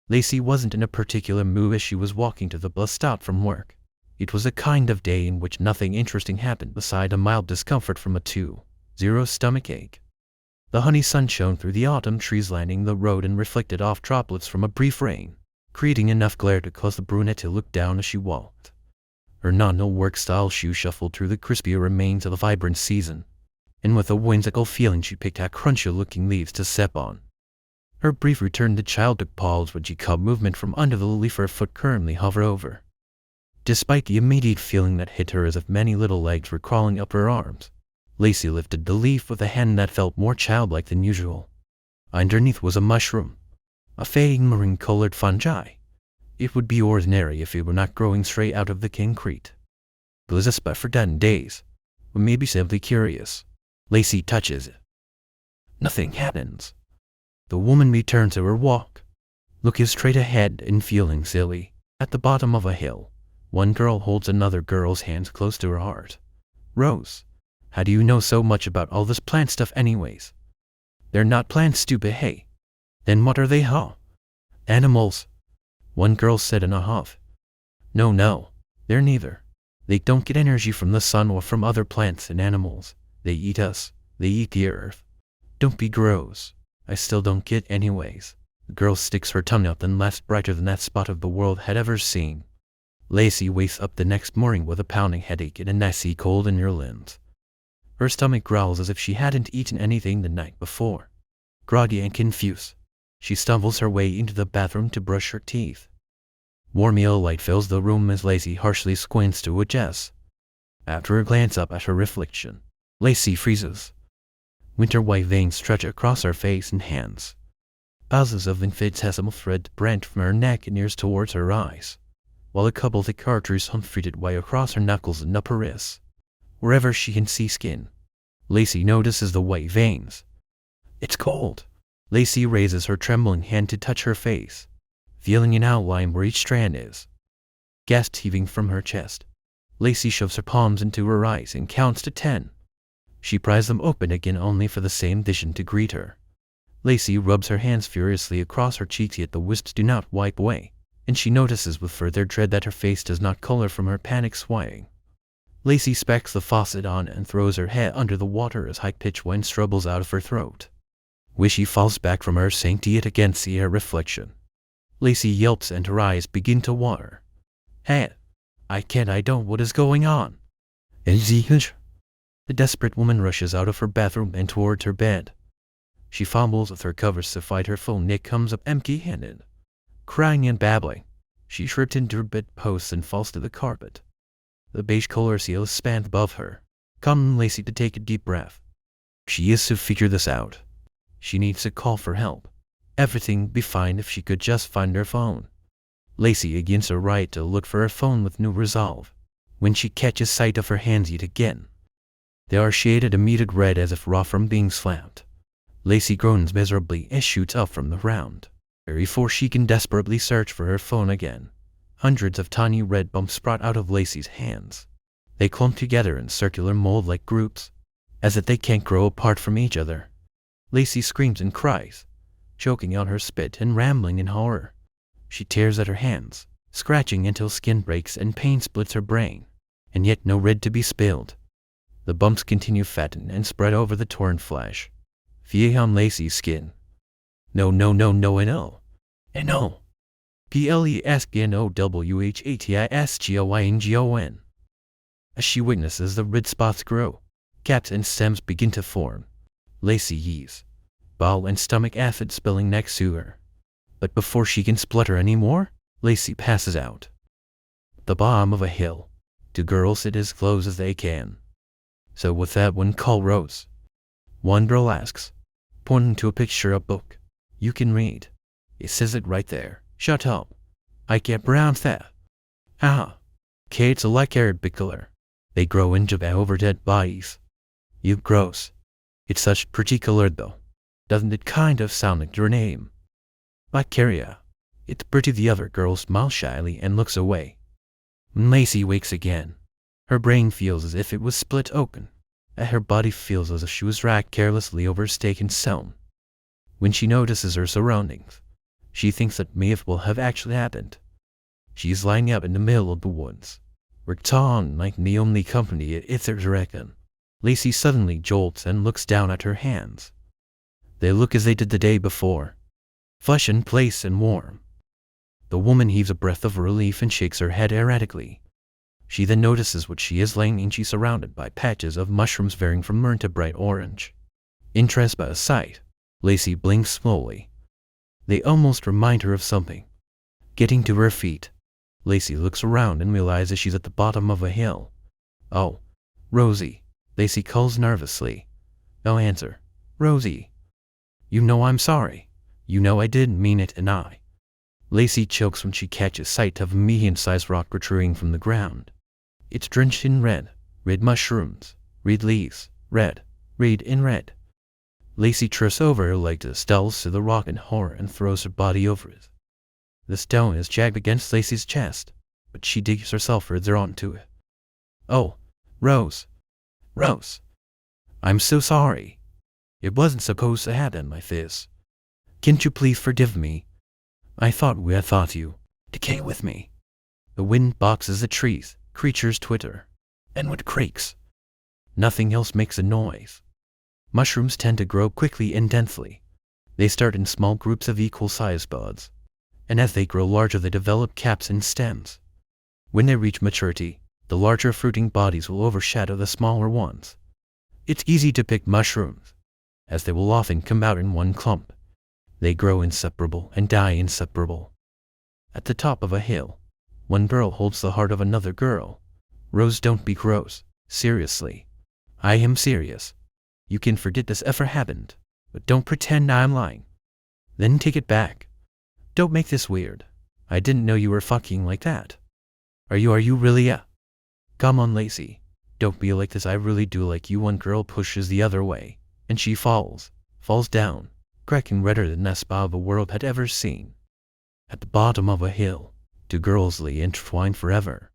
Lacey wasn't in a particular mood as she was walking to the bus stop from work. It was a kind of day in which nothing interesting happened beside a mild discomfort from a 2-0 stomach ache. The honey sun shone through the autumn trees lining the road and reflected off droplets from a brief rain, creating enough glare to cause the brunette to look down as she walked. Her non-work-style shoes shuffled through the crispier remains of the vibrant season, and with a whimsical feeling she picked out crunchy-looking leaves to step on. Her brief return to childhood paused when she caught movement from under the leaf her foot currently hovered over. Despite the immediate feeling that hit her as if many little legs were crawling up her arms, Lacey lifted the leaf with a hand that felt more childlike than usual. Underneath was a mushroom, a fading maroon-colored fungi. It would be ordinary if it were not growing straight out of the concrete. It was a spot for forgotten days, or maybe simply curious. Lacey touches it. Nothing happens. The woman returns to her walk, looking straight ahead and feeling silly. At the bottom of a hill, one girl holds another girl's hands close to her heart. Rose, how do you know so much about all this plant stuff anyways? They're not plants, stupid, hey. Then what are they, huh? Animals, one girl said in a huff. No, they're neither. They don't get energy from the sun or from other plants and animals. They eat us. They eat the earth. Don't be gross. I still don't get anyways. The girl sticks her tongue out and laughs brighter than that spot of the world had ever seen. Lacey wakes up the next morning with a pounding headache and an icy cold in her limbs. Her stomach growls as if she hadn't eaten anything the night before. Groggy and confused, she stumbles her way into the bathroom to brush her teeth. Warm yellow light fills the room as Lacey harshly squints to adjust. After a glance up at her reflection, Lacey freezes. Winter white veins stretch across her face and hands. Thousands of infinitesimal threads branch from her neck and ears towards her eyes, while a couple of thick arteries hum threaded way across her knuckles and upper wrists. Wherever she can see skin, Lacey notices the white veins. It's cold. Lacey raises her trembling hand to touch her face, feeling an outline where each strand is. Gasps heaving from her chest, Lacey shoves her palms into her eyes and counts to 10. She pries them open again only for the same vision to greet her. Lacey rubs her hands furiously across her cheeks, yet the wisps do not wipe away, and she notices with further dread that her face does not color from her panic swaying. Lacey specs the faucet on and throws her head under the water as high-pitched whine strubbles out of her throat. Wishy falls back from her sink yet again see her reflection. Lacey yelps and her eyes begin to water. Hey, I don't, what is going on? The desperate woman rushes out of her bathroom and towards her bed. She fumbles with her covers to find her phone. Nick comes up empty-handed. Crying and babbling, she trips into her bedpost and falls to the carpet. The beige color seal is spanned above her, causing Lacey to take a deep breath. She is to figure this out. She needs to call for help. Everything would be fine if she could just find her phone. Lacey against her right to look for her phone with new resolve, when she catches sight of her hands yet again. They are shaded a muted red as if raw from being slapped. Lacey groans miserably and shoots up from the ground. Before she can desperately search for her phone again, hundreds of tiny red bumps sprout out of Lacey's hands. They clump together in circular mold-like groups, as if they can't grow apart from each other. Lacey screams and cries, choking out her spit and rambling in horror. She tears at her hands, scratching until skin breaks and pain splits her brain, and yet no red to be spilled. The bumps continue fatten and spread over the torn flesh, feeding on Lacey's skin. No, N-O. P-L-E-S-K-N-O-W-H-A-T-I-S-G-O-Y-N-G-O-N. As she witnesses the red spots grow, caps and stems begin to form. Lacey yeaves, bowel and stomach acid spilling next to her. But before she can splutter anymore, Lacey passes out. At the bottom of a hill, two girls sit as close as they can. So with that one call Rose. One girl asks, pointing to a picture of a book. You can read. It says it right there. Shut up. I can't pronounce that. Ah. Kids like Arabic color. They grow into over dead bodies. You gross. It's such pretty color though. Doesn't it kind of sound like your name? Bacteria. It's pretty. The other girl smiles shyly and looks away. When Lacey wakes again, her brain feels as if it was split open, and her body feels as if she was racked carelessly over steak and stone. When she notices her surroundings, She thinks that may will have actually happened. She's lying up in the middle of the woods. We're on like the only company it's a reckon. Lacey suddenly jolts and looks down at her hands. They look as they did the day before. Flush in place and warm. The woman heaves a breath of relief and shakes her head erratically. She then notices what she is laying in. She's surrounded by patches of mushrooms varying from maroon to bright orange. Interest by a sight, Lacey blinks slowly. They almost remind her of something. Getting to her feet, Lacey looks around and realizes she's at the bottom of a hill. Oh, Rosie, Lacey calls nervously. No answer. Rosie. You know I'm sorry. You know I didn't mean it and I. Lacey chokes when she catches sight of a medium-sized rock protruding from the ground. It's drenched in red mushrooms, red leaves, red in red. Lacey trips over her leg to stalls to the rock in horror and throws her body over it. The stone is jagged against Lacey's chest, but she digs herself further onto it. Oh, Rose. Rose. I'm so sorry. It wasn't supposed to happen like this. Can't you please forgive me? I thought you. Decay with me. The wind boxes the trees, creatures twitter, and wood creaks. Nothing else makes a noise. Mushrooms tend to grow quickly and densely. They start in small groups of equal-sized buds, and as they grow larger they develop caps and stems. When they reach maturity, the larger fruiting bodies will overshadow the smaller ones. It's easy to pick mushrooms, as they will often come out in one clump. They grow inseparable and die inseparable. At the top of a hill, one girl holds the heart of another girl. Rose, don't be gross. Seriously. I am serious. You can forget this ever happened, but don't pretend I'm lying. Then take it back. Don't make this weird. I didn't know you were fucking like that. Are you really Come on, Lacey. Don't be like this. I really do like you. One girl pushes the other way, and she falls down, cracking redder than the spa the world had ever seen. At the bottom of a hill, two girls lay entwined forever.